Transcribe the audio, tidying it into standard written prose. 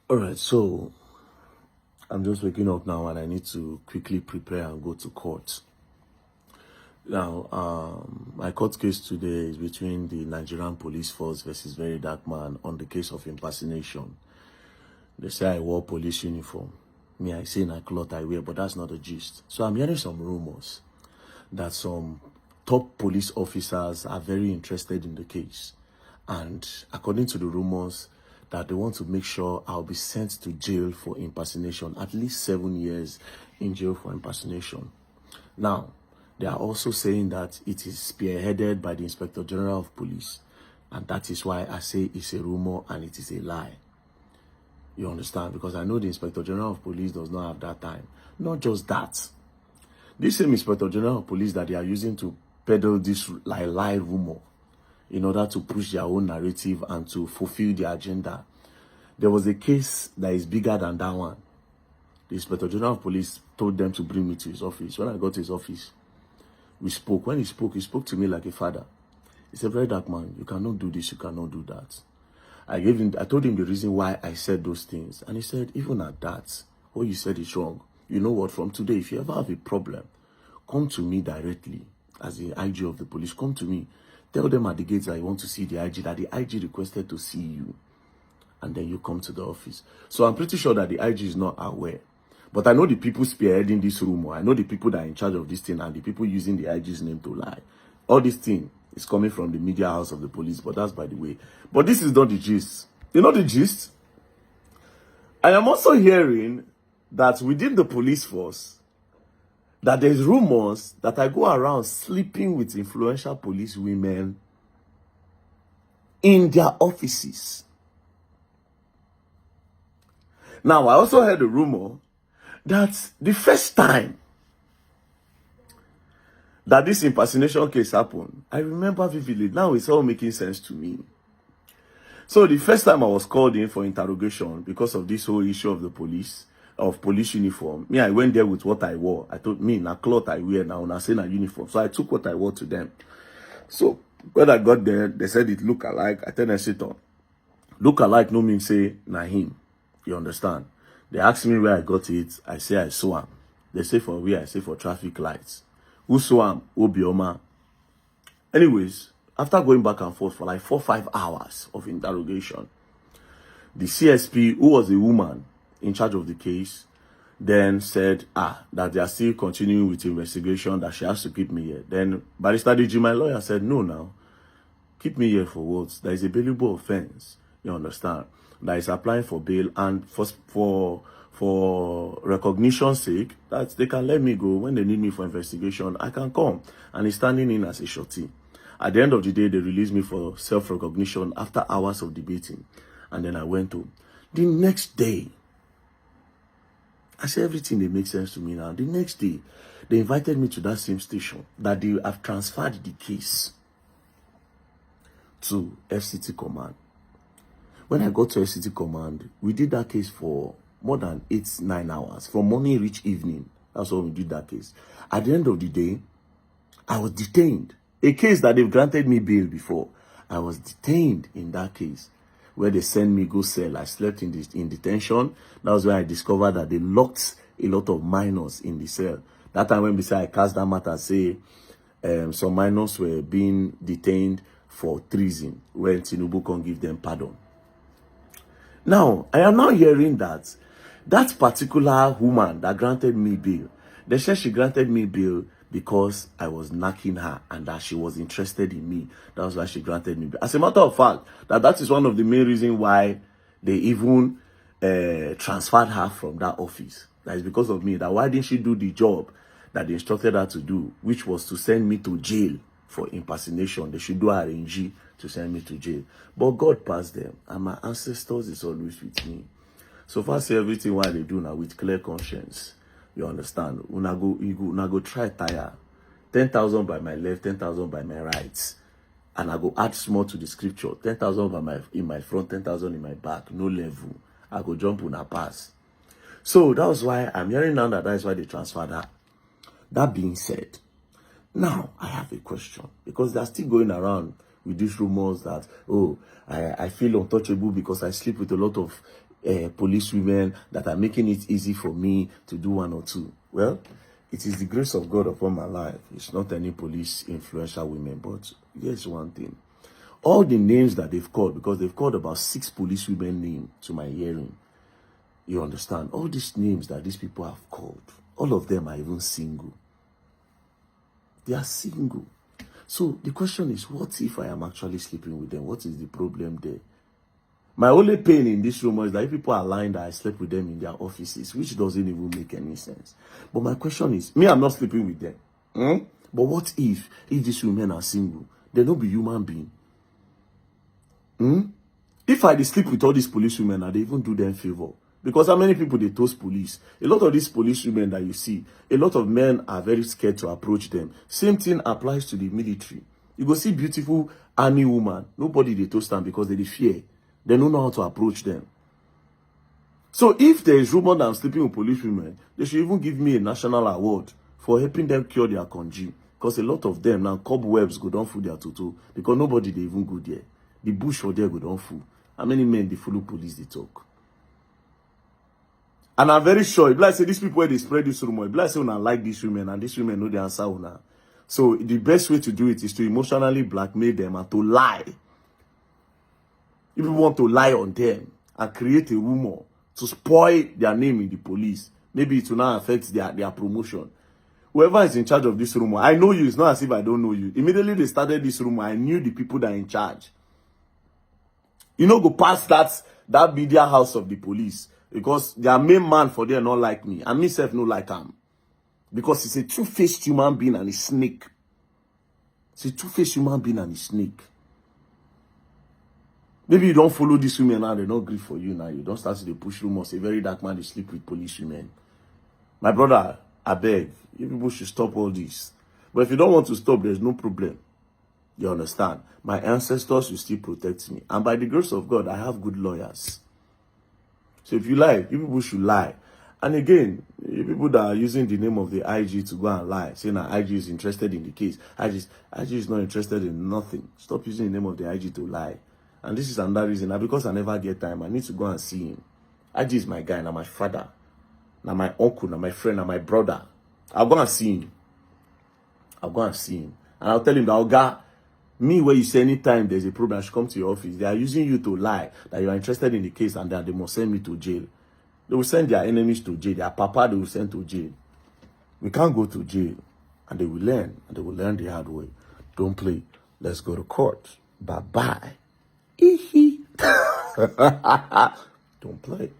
All right, so I'm just waking up now and I need to quickly prepare and go to court. Now, my court case today is between the Nigerian police force versus Very Dark Man on the case of impersonation. They say I wore police uniform. Me, I say in a cloth I wear, but that's not the gist. So I'm hearing some rumors that some top police officers are very interested in the case. And according to the rumors, that they want to make sure I'll be sent to jail for impersonation, at least 7 years in jail for impersonation. Now, they are also saying that it is spearheaded by the Inspector General of Police. And that is why I say it's a rumor and it is a lie. You understand? Because I know the Inspector General of Police does not have that time. Not just that. This same Inspector General of Police that they are using to peddle this lie rumor in order to push their own narrative and to fulfill their agenda. There was a case that is bigger than that one. The Inspector General of Police told them to bring me to his office. When I got to his office, we spoke. When he spoke to me like a father. He said, "Very Dark Man, you cannot do this, you cannot do that." I told him the reason why I said those things. And he said, even at that, what you said is wrong. You know what, from today, if you ever have a problem, come to me directly as the IG of the police. Come to me. Tell them at the gates that you want to see the IG, that the IG requested to see you. And then you come to the office. So I'm pretty sure that the IG is not aware. But I know the people spearheading this rumor. I know the people that are in charge of this thing and the people using the IG's name to lie. All this thing is coming from the media house of the police, but that's by the way. But this is not the gist. You know the gist? I am also hearing that within the police force, that there's rumors that I go around sleeping with influential police women in their offices. Now, I also heard a rumor that the first time that this impersonation case happened, I remember vividly. Now it's all making sense to me. So the first time I was called in for interrogation because of this whole issue of the police uniform, me, I went there with what I wore. I told me, na cloth I wear now, na say na uniform. So I took what I wore to them. So when I got there, they said it look alike. I tell them, sit on. Look alike no mean say na him. You understand? They asked me where I got it. I say I saw him. They say for where? I say for traffic lights. Who saw him? Obioma. Anyways, after going back and forth for like 4-5 hours of interrogation, the CSP, who was a woman in charge of the case, then said, that they are still continuing with the investigation, that she has to keep me here. Then Barrister DG, my lawyer, said, no, now, keep me here for what? There is a bailable offense. You understand? That is applying for bail, and for recognition's sake, that they can let me go. When they need me for investigation, I can come. And he's standing in as a shorty. At the end of the day, they released me for self-recognition after hours of debating. And then I went home. The next day, I said everything that makes sense to me now. The next day, they invited me to that same station that they have transferred the case to FCT Command. When I got to FCT Command, we did that case for more than 8-9 hours. From morning reach evening. That's what we did that case. At the end of the day, I was detained. A case that they've granted me bail before. I was detained in that case, where they sent me go cell. I slept in detention. That was where I discovered that they locked a lot of minors in the cell. That time when I cast that matter, say some minors were being detained for treason, when Tinubu can't give them pardon. Now, I am now hearing that that particular woman that granted me bail, they said she granted me bail because I was knocking her and that she was interested in me. That was why she granted me bail. As a matter of fact, that is one of the main reasons why they even transferred her from that office. That is because of me. That why didn't she do the job that they instructed her to do, which was to send me to jail for impersonation. They should do RNG to send me to jail. But God passed them, and my ancestors is always with me. So far, say everything what they do now with clear conscience. You understand? Una go try tire. 10,000 by my left, 10,000 by my right. And I go add small to the scripture. 10,000 in my front, 10,000 in my back. No level. I go jump on a pass. So that was why I'm hearing now that is why they transferred her. That being said, now I have a question. Because they're still going around with these rumors that, oh, I feel untouchable because I sleep with a lot of police women that are making it easy for me to do one or two. Well, it is the grace of God upon my life. It's not any police influential women, but here's one thing. All the names that they've called, because they've called about 6 police women names to my hearing. You understand? All these names that these people have called, all of them are even single. They are single. So the question is, what if I am actually sleeping with them? What is the problem there? My only pain in this rumor is that if people are lying that I slept with them in their offices, which doesn't even make any sense. But my question is, me, I'm not sleeping with them. But what if these women are single? They don't be human being. If I sleep with all these police women, they even do them favor. Because how many people they toast police? A lot of these police women that you see, a lot of men are very scared to approach them. Same thing applies to the military. You go see beautiful army woman. Nobody they toast them because they fear. They don't know how to approach them. So if there is rumor that I'm sleeping with police women, they should even give me a national award for helping them cure their congeal. Because a lot of them now, cobwebs go down through their tutu. Because nobody they even go there. The bush for there go down full. How many men they follow police they talk? And I'm very sure, if like say these people where they spread this rumor, if like say una like these women and these women know the answer una. So the best way to do it is to emotionally blackmail them and to lie. If you want to lie on them and create a rumor to spoil their name in the police, maybe it will not affect their promotion. Whoever is in charge of this rumor, I know you. It's not as if I don't know you. Immediately they started this rumor, I knew the people that are in charge. You know, go past that media house of the police. Because their main man for them not like me. And myself no like him. Because he's a two-faced human being and a snake. It's a two-faced human being and a snake. Maybe you don't follow these women now, they don't agree for you now. You don't start to push rumors. A very dark man, they sleep with police women. My brother, I beg, you people should stop all this. But if you don't want to stop, there's no problem. You understand? My ancestors will still protect me. And by the grace of God, I have good lawyers. So if you lie, you people should lie. And again, you people that are using the name of the IG to go and lie, saying that IG is interested in the case. IG is not interested in nothing. Stop using the name of the IG to lie. And this is another reason. Now, because I never get time, I need to go and see him. IG is my guy, now my father, now my uncle, now my friend, now my brother. I'll go and see him. I'll go and see him. And I'll tell him that, Oga, me, where you say anytime there's a problem, I should come to your office. They are using you to lie that you are interested in the case and that they must send me to jail. They will send their enemies to jail. Their papa, they will send to jail. We can't go to jail. And they will learn. And they will learn the hard way. Don't play. Let's go to court. Bye-bye. Don't play.